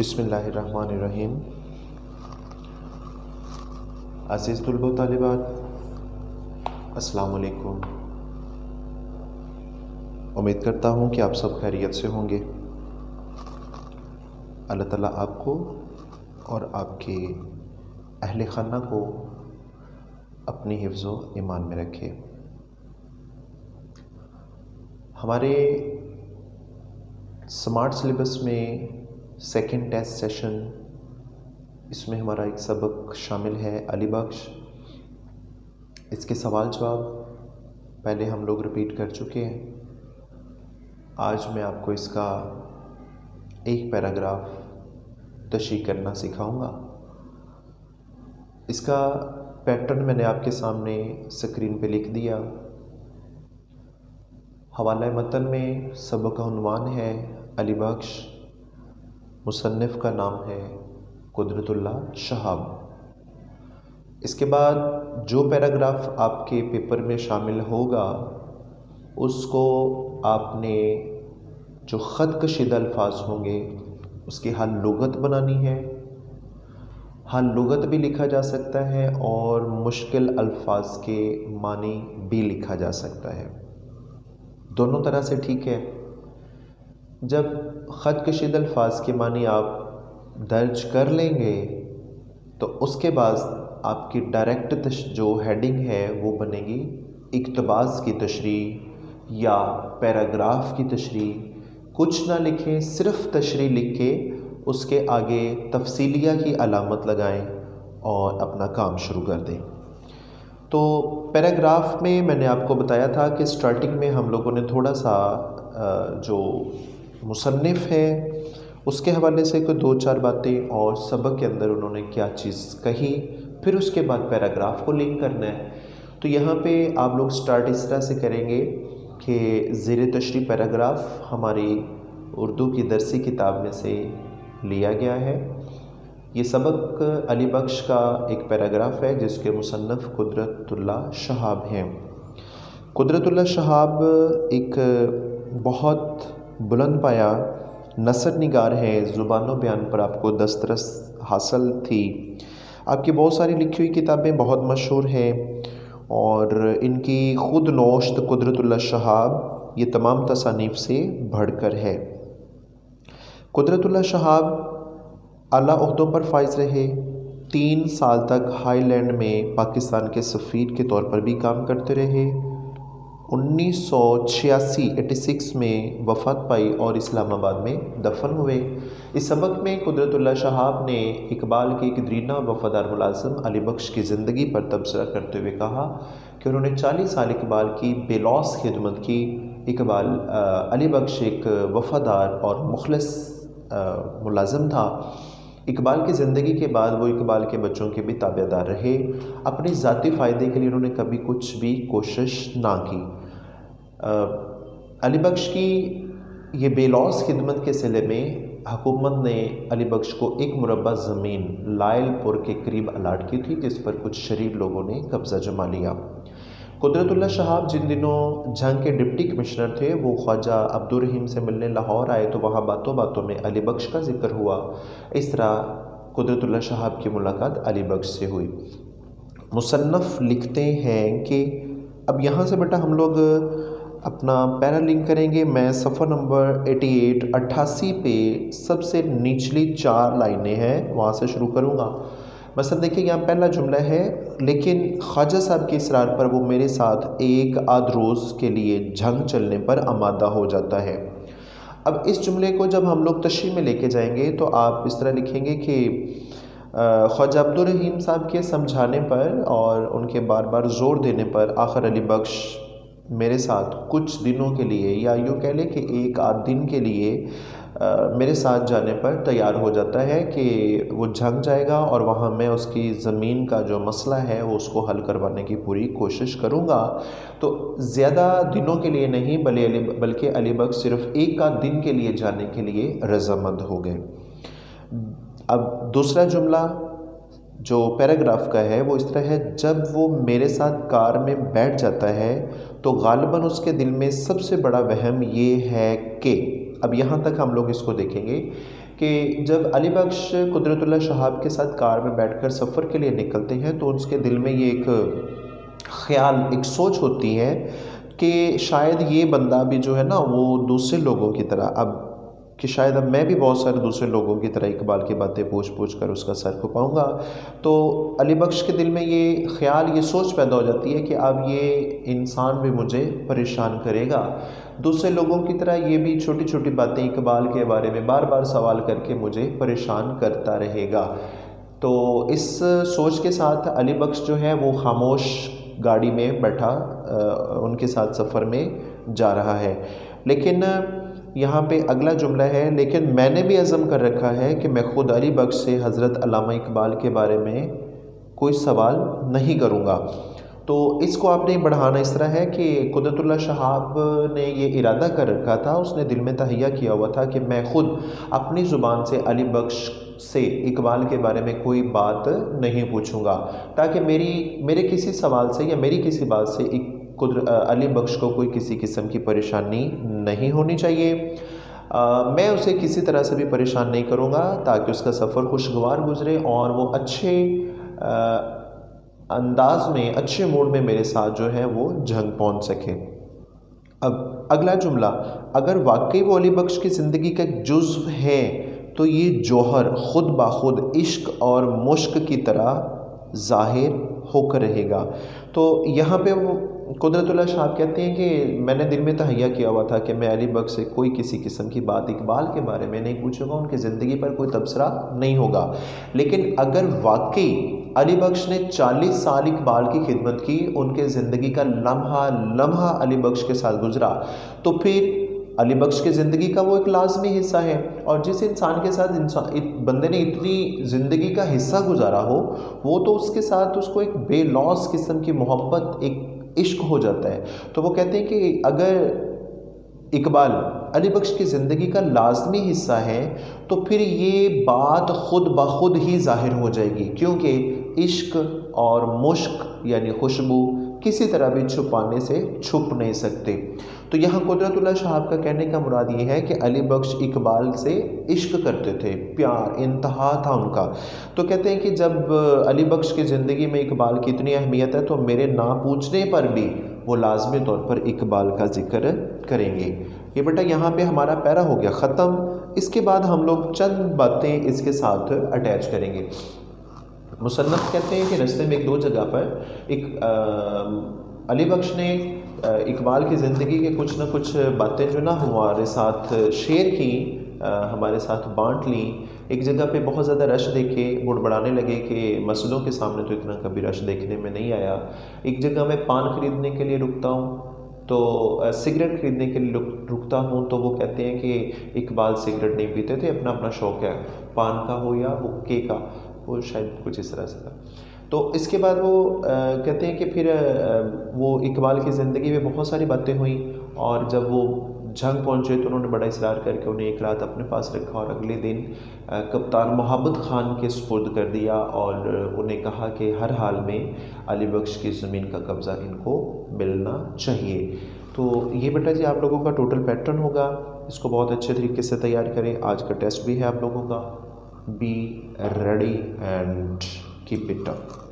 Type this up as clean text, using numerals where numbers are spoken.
बिस्मिल्लाहिर्रहमानिर्रहीम। अज़ीज़ तुलबा व तालिबात, अस्सलाम वालेकुम। उम्मीद करता हूँ कि आप सब खैरियत से होंगे। अल्लाह ताला आपको और आपके अहले खाना को अपनी हिफ्ज़ व ईमान में रखे। हमारे स्मार्ट सिलेबस में सेकंड टेस्ट सेशन, इसमें हमारा एक सबक शामिल है अली बख्श। इसके सवाल जवाब पहले हम लोग रिपीट कर चुके हैं। आज मैं आपको इसका एक पैराग्राफ तशरीह करना सिखाऊंगा। इसका पैटर्न मैंने आपके सामने स्क्रीन पे लिख दिया। हवाला मतन में सबक का उन्वान है अली बख्श, मुसन्निफ़ का नाम है कुदरतुल्लाह शहाब। इसके बाद जो पैराग्राफ आपके पेपर में शामिल होगा उसको आपने जो ख़त कशीदा अल्फाज होंगे उसकी हल लुगत बनानी है। हल लुगत भी लिखा जा सकता है और मुश्किल अल्फाज के मानी भी लिखा जा सकता है, दोनों तरह से ठीक है। जब ख़त कशीदा अल्फाज के मानी आप दर्ज कर लेंगे तो उसके बाद आपकी डायरेक्ट जो हेडिंग है वो बनेगी इक़्तिबास की तशरीह या पैराग्राफ की तशरीह। कुछ ना लिखें, सिर्फ तशरीह लिख के उसके आगे तफसीलिया की अलामत लगाएं और अपना काम शुरू कर दें। तो पैराग्राफ में मैंने आपको बताया था कि स्टार्टिंग में हम लोगों ने थोड़ा सा जो मुसन्निफ़ है उसके हवाले से कोई दो चार बातें और सबक के अंदर उन्होंने क्या चीज़ कही, फिर उसके बाद पैराग्राफ को लिंक करना है। तो यहाँ पे आप लोग स्टार्ट इस तरह से करेंगे कि ज़ेर तशरीह पैराग्राफ हमारी उर्दू की दरसी किताब में से लिया गया है। ये सबक अली बख्श का एक पैराग्राफ है जिसके मुसन्निफ़ कुदरतुल्लाह शहाब हैं। कुदरतुल्लाह शहाब एक बहुत बुलंद पाया नसर निगार है, ज़ुबान बयान पर आपको दस्तरस हासिल थी। आपकी बहुत सारी लिखी हुई किताबें बहुत मशहूर हैं और इनकी ख़ुद नोश्त कुदरतुल्लाह शहाब ये तमाम तसानीफ़ से बढ़कर है। कुदरतुल्लाह शहाब आला ओहदों पर फाइज रहे। 3 साल तक हाईलैंड में पाकिस्तान के सफ़ीर के तौर पर भी काम करते रहे। 1986 में वफ़ात पाई और इस्लामाबाद में दफन हुए। इस सबक में कुदरतुल्लाह शहाब ने इकबाल के एक दरीना वफ़ादार मुलाज़िम अली बख्श की ज़िंदगी पर तबसरा करते हुए कहा कि उन्होंने 40 साल इकबाल की बेलौस खिदमत की। इकबाल अली बख्श एक वफ़ादार और मुखलिस मुलाज़िम था। इकबाल की ज़िंदगी के बाद वो इकबाल के बच्चों के भी ताबेदार रहे। अपने ज़ाती फ़ायदे के लिए उन्होंने कभी कुछ भी कोशिश ना की। अली बख्श की ये बेलौस खिदमत के सिले में हुकूमत ने अली बख्श को एक मुरब्बा ज़मीन लायलपुर के करीब अलाट की थी, जिस पर कुछ शरीफ लोगों ने कब्ज़ा जमा लिया। कुदरतुल्लाह शहाब जिन दिनों जंग के डिप्टी कमिश्नर थे वो ख्वाजा अब्दुर रहीम से मिलने लाहौर आए तो वहाँ बातों बातों में अली बख्श का जिक्र हुआ। इस तरह कुदरतुल्लाह शहाब की मुलाकात अली बख्श से हुई। मुसन्नफ़ लिखते हैं कि अब यहाँ से बेटा हम लोग अपना पैरा लिंक करेंगे। मैं सफ़र नंबर 88 पे सबसे निचली 4 लाइनें हैं वहाँ से शुरू करूँगा। मसलन देखिए यहाँ पहला जुमला है, लेकिन ख्वाजा साहब के इसरार पर वो मेरे साथ एक आध रोज़ के लिए जंग चलने पर आमादा हो जाता है। अब इस जुमले को जब हम लोग तशरीह में लेके जाएंगे तो आप इस तरह लिखेंगे कि ख्वाजा अब्दुर रहीम साहब के समझाने पर और उनके बार बार ज़ोर देने पर आखिर अली बख्श मेरे साथ कुछ दिनों के लिए या यूँ कह लें कि एक आध दिन के लिए मेरे साथ जाने पर तैयार हो जाता है कि वो जंग जाएगा और वहाँ मैं उसकी ज़मीन का जो मसला है वो उसको हल करवाने की पूरी कोशिश करूँगा। तो ज़्यादा दिनों के लिए नहीं बल्कि अली बख्श सिर्फ एक आध दिन के लिए जाने के लिए रज़ामंद हो गए। अब दूसरा जुमला जो पैराग्राफ का है वो इस तरह है, जब वो मेरे साथ कार में बैठ जाता है तो गालिबन उसके दिल में सबसे बड़ा वहम ये है कि, अब यहाँ तक हम लोग इसको देखेंगे کہ جب علی بخش قدرت اللہ شہاب کے ساتھ کار میں بیٹھ کر سفر کے لیے نکلتے ہیں تو اس کے دل میں یہ ایک خیال، ایک سوچ ہوتی ہے کہ شاید یہ بندہ بھی جو ہے نا وہ دوسرے لوگوں کی طرح کہ شاید اب میں بھی بہت سارے دوسرے لوگوں کی طرح اقبال کی باتیں پوچھ کر اس کا سر کھپاؤں گا۔ تو علی بخش کے دل میں یہ خیال، یہ سوچ پیدا ہو جاتی ہے کہ اب یہ انسان بھی مجھے پریشان کرے گا، دوسرے لوگوں کی طرح یہ بھی چھوٹی چھوٹی باتیں اقبال کے بارے میں بار بار سوال کر کے مجھے پریشان کرتا رہے گا۔ تو اس سوچ کے ساتھ علی بخش جو ہے وہ خاموش گاڑی میں بیٹھا ان کے ساتھ سفر میں جا رہا ہے۔ لیکن یہاں پہ اگلا جملہ ہے، لیکن میں نے بھی عزم کر رکھا ہے کہ میں خود علی بخش سے حضرت علامہ اقبال کے بارے میں کوئی سوال نہیں کروں گا۔ تو اس کو آپ نے بڑھانا اس طرح ہے کہ قدرت اللہ شہاب نے یہ ارادہ کر رکھا تھا، اس نے دل میں تہیہ کیا ہوا تھا کہ میں خود اپنی زبان سے علی بخش سے اقبال کے بارے میں کوئی بات نہیں پوچھوں گا، تاکہ میرے کسی سوال سے یا میری کسی بات سے علی بخش کو کوئی کسی قسم کی پریشانی نہیں ہونی چاہیے۔ میں اسے کسی طرح سے بھی پریشان نہیں کروں گا تاکہ اس کا سفر خوشگوار گزرے اور وہ اچھے انداز میں، اچھے موڈ میں میرے ساتھ جو ہے وہ جھنگ پہنچ سکے۔ اب اگلا جملہ، اگر واقعی وہ علی بخش کی زندگی کا ایک جزو ہے تو یہ جوہر خود بخود عشق اور مشق کی طرح ظاہر ہو کر رہے گا۔ تو یہاں پہ وہ قدرت اللہ شہاب کہتے ہیں کہ میں نے دل میں تہیہ کیا ہوا تھا کہ میں علی بخش سے کوئی کسی قسم کی بات اقبال کے بارے میں نہیں پوچھوں گا، ان کی زندگی پر کوئی تبصرہ نہیں ہوگا۔ لیکن اگر واقعی علی بخش نے 40 سال اقبال کی خدمت کی، ان کے زندگی کا لمحہ لمحہ علی بخش کے ساتھ گزرا، تو پھر علی بخش کی زندگی کا وہ ایک لازمی حصہ ہے، اور جس انسان کے ساتھ بندے نے اتنی زندگی کا حصہ گزارا ہو، وہ تو اس کے ساتھ اس کو ایک بے لوث قسم کی محبت، ایک عشق ہو جاتا ہے۔ تو وہ کہتے ہیں کہ اگر اقبال علی بخش کی زندگی کا لازمی حصہ ہے تو پھر یہ بات خود بخود ہی ظاہر ہو جائے گی، کیونکہ عشق اور مشق یعنی خوشبو کسی طرح بھی چھپانے سے چھپ نہیں سکتے۔ تو یہاں قدرت اللہ شہاب کا کہنے کا مراد یہ ہے کہ علی بخش اقبال سے عشق کرتے تھے، پیار انتہا تھا ان کا۔ تو کہتے ہیں کہ جب علی بخش کی زندگی میں اقبال کی اتنی اہمیت ہے تو میرے نہ پوچھنے پر بھی وہ لازمی طور پر اقبال کا ذکر کریں گے۔ یہ بیٹا یہاں پہ ہمارا پیرا ہو گیا ختم۔ اس کے بعد ہم لوگ چند باتیں اس کے ساتھ اٹیچ کریں گے۔ مصنف کہتے ہیں کہ رستے میں ایک دو جگہ پر علی بخش نے اقبال کی زندگی کے کچھ نہ کچھ باتیں جو نا ہمارے ساتھ شیئر کی، ہمارے ساتھ بانٹ لیں۔ ایک جگہ پہ بہت زیادہ رش دیکھے، بڑبڑانے لگے کہ مسجدوں کے سامنے تو اتنا کبھی رش دیکھنے میں نہیں آیا۔ ایک جگہ میں پان خریدنے کے لیے رکتا ہوں تو سگریٹ خریدنے کے لیے رکتا ہوں، تو وہ کہتے ہیں کہ اقبال سگریٹ نہیں پیتے تھے، اپنا اپنا شوق ہے، پان کا ہو یا حقے کا، وہ شاید کچھ اس طرح سے تھا۔ تو اس کے بعد وہ کہتے ہیں کہ پھر وہ اقبال کی زندگی میں بہت ساری باتیں ہوئیں، اور جب وہ جھنگ پہنچے تو انہوں نے بڑا اصرار کر کے انہیں ایک رات اپنے پاس رکھا، اور اگلے دن کپتان محبت خان کے سپرد کر دیا، اور انہیں کہا کہ ہر حال میں علی بخش کی زمین کا قبضہ ان کو ملنا چاہیے۔ تو یہ بیٹا جی آپ لوگوں کا ٹوٹل پیٹرن ہوگا، اس کو بہت اچھے طریقے سے تیار کریں۔ آج کا ٹیسٹ بھی ہے آپ لوگوں کا، be ready and keep it up.